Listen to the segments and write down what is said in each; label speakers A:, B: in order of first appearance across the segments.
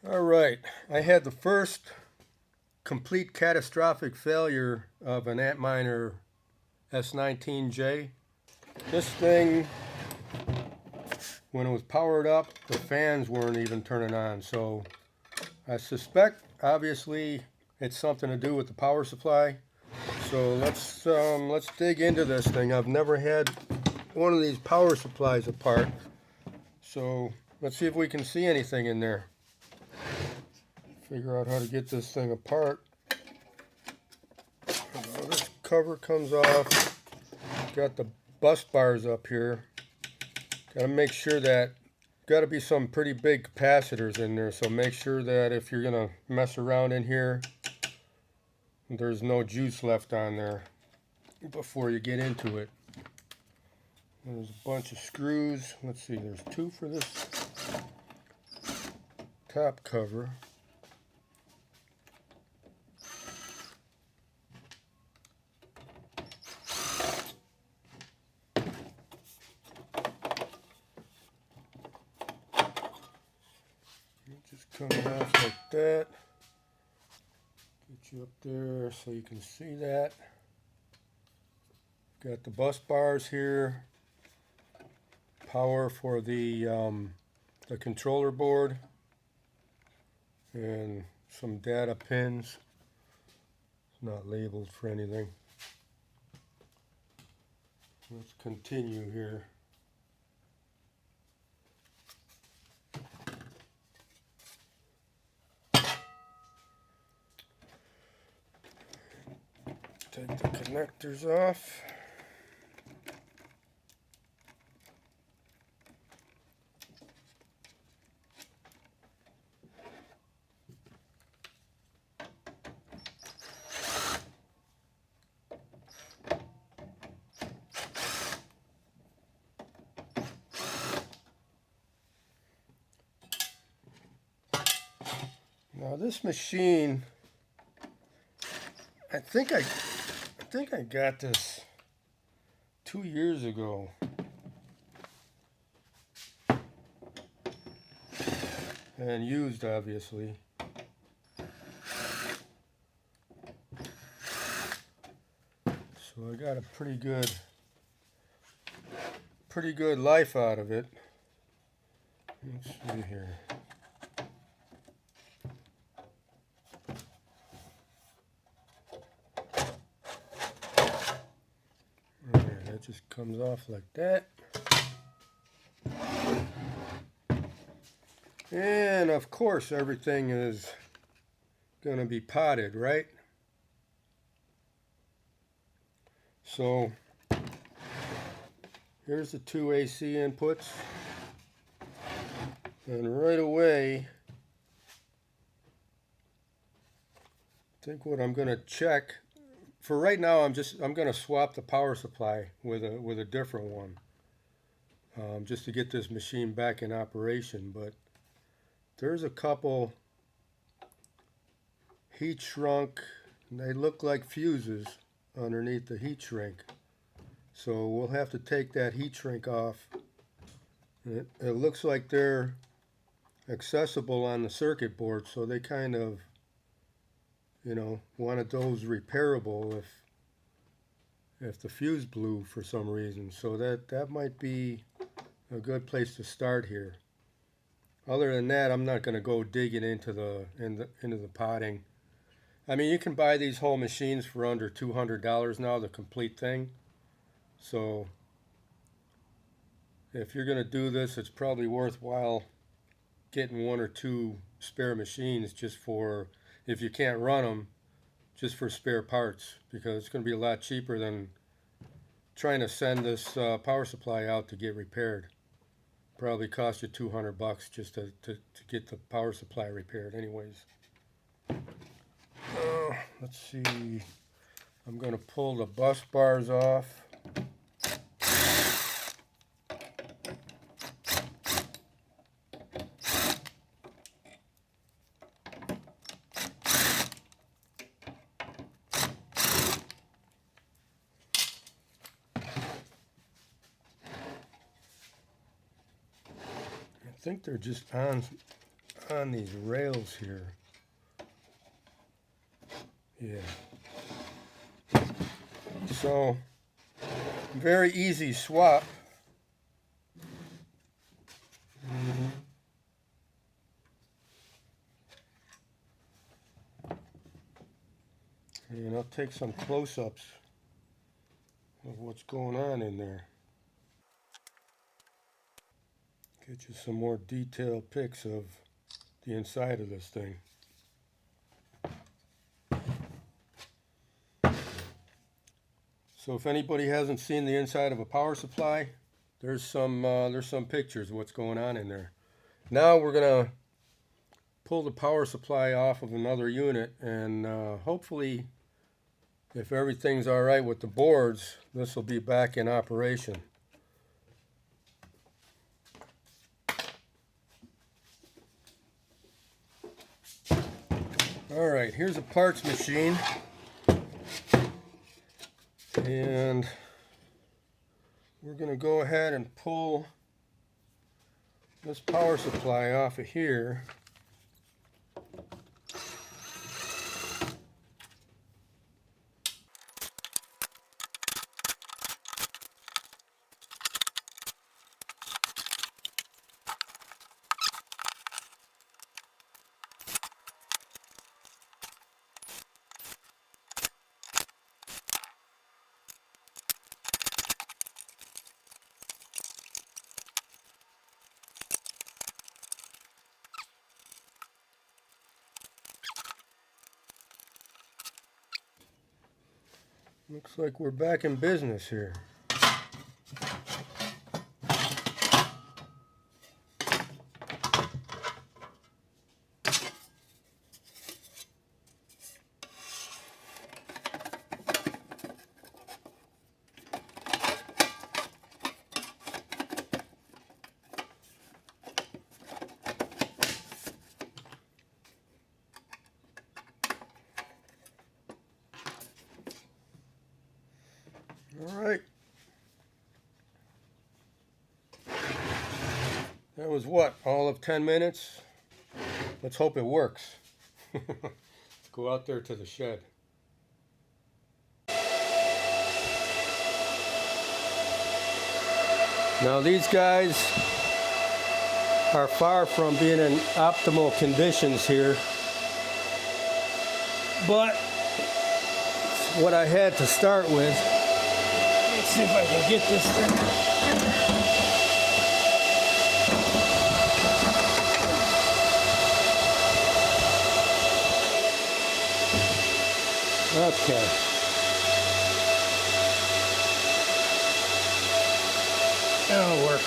A: All right, I had the first complete catastrophic failure of an Antminer S19J. This thing, when it was powered up, the fans weren't even turning on. So I suspect, obviously, it's something to do with the power supply. So let's dig into this thing. I've never had one of these power supplies apart. So let's see if we can see anything in there. Figure out how to get this thing apart. This cover comes off. Got the bus bars up here. Got to make sure that, got to be some pretty big capacitors in there, so make sure that if you're gonna mess around in here, there's no juice left on there before you get into it. There's a bunch of screws. Let's see, there's two for this top cover. Just coming off like that. Get you up there so you can see that. Got the bus bars here. Power for the controller board. And some data pins. It's not labeled for anything. Let's continue here. Take the connectors off. Now this machine, I think I got this 2 years ago. And used, obviously. So I got a pretty good life out of it. Let's see here. Alright, that just comes off like that. And of course everything is gonna be potted, right? So here's the two AC inputs. And right away, I think what I'm gonna check, for right now I'm gonna swap the power supply with a different one. Just to get this machine back in operation, but there's a couple heat shrunk, and they look like fuses underneath the heat shrink. So we'll have to take that heat shrink off. It looks like they're accessible on the circuit board, so they kind of, wanted those repairable if the fuse blew for some reason. So that might be a good place to start here. Other than that, I'm not going to go digging into the potting. I mean, you can buy these whole machines for under $200 now, the complete thing. So if you're going to do this, it's probably worthwhile getting one or two spare machines just for, if you can't run them, just for spare parts, because it's going to be a lot cheaper than trying to send this power supply out to get repaired. Probably cost you $200 just to get the power supply repaired anyways. Let's see, I'm going to pull the bus bars off. I think they're just on on these rails here. Yeah. So, very easy swap. And I'll take some close-ups of what's going on in there. Get you some more detailed pics of the inside of this thing. So if anybody hasn't seen the inside of a power supply, there's some pictures of what's going on in there. Now we're gonna pull the power supply off of another unit, and hopefully, if everything's all right with the boards, this will be back in operation. All right, here's a parts machine, and we're going to go ahead and pull this power supply off of here. Looks like we're back in business here. All right. That was what, all of 10 minutes? Let's hope it works. Let's go out there to the shed. Now these guys are far from being in optimal conditions here, but it's what I had to start with. Let's see if I can get this thing. Okay. That'll work.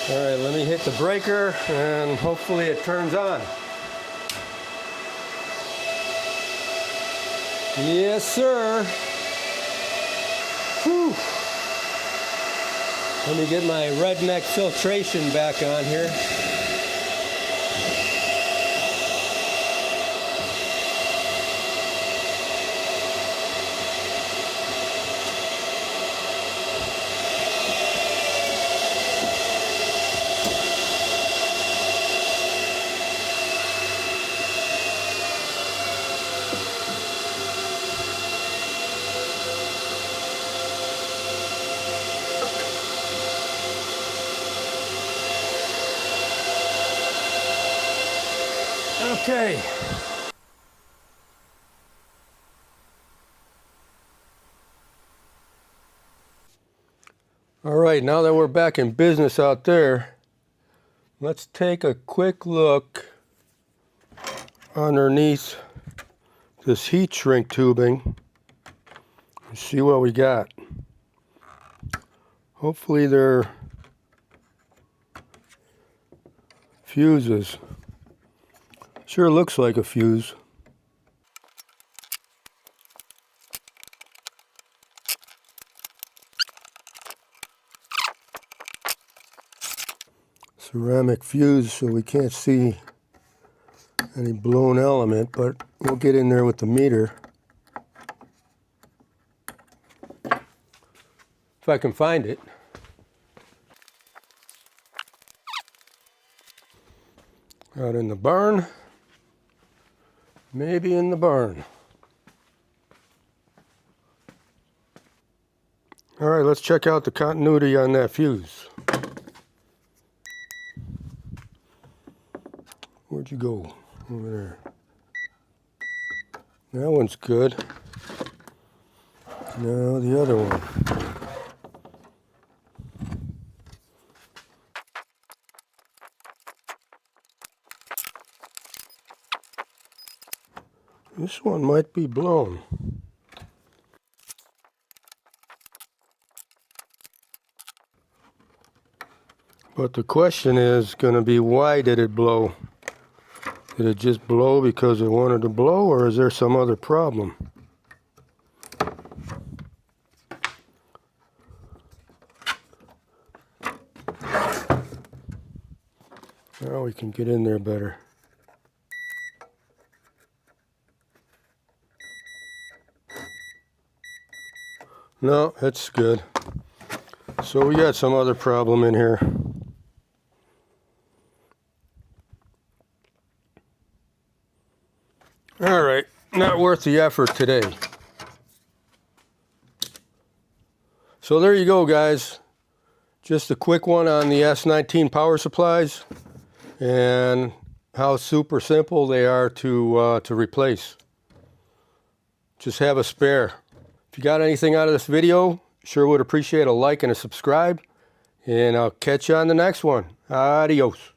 A: All right, let me hit the breaker and hopefully it turns on. Yes, sir. Whew. Let me get my redneck filtration back on here. Okay. All right, now that we're back in business out there, let's take a quick look underneath this heat shrink tubing and see what we got. Hopefully they're fuses. Sure looks like a fuse. ceramic fuse, so we can't see any blown element, but we'll get in there with the meter. If I can find it. Out in the barn. Maybe in the barn. All right, let's check out the continuity on that fuse. Where'd you go? Over there. That one's good. Now the other one. This one might be blown. But the question is going to be, why did it blow? Did it just blow because it wanted to blow, or is there some other problem? Now we can get in there better. No, it's good. So we got some other problem in here. All right, not worth the effort today. So there you go, guys. Just a quick one on the S19 power supplies and how super simple they are to replace. Just have a spare. If you got anything out of this video, sure would appreciate a like and a subscribe. And I'll catch you on the next one. Adios.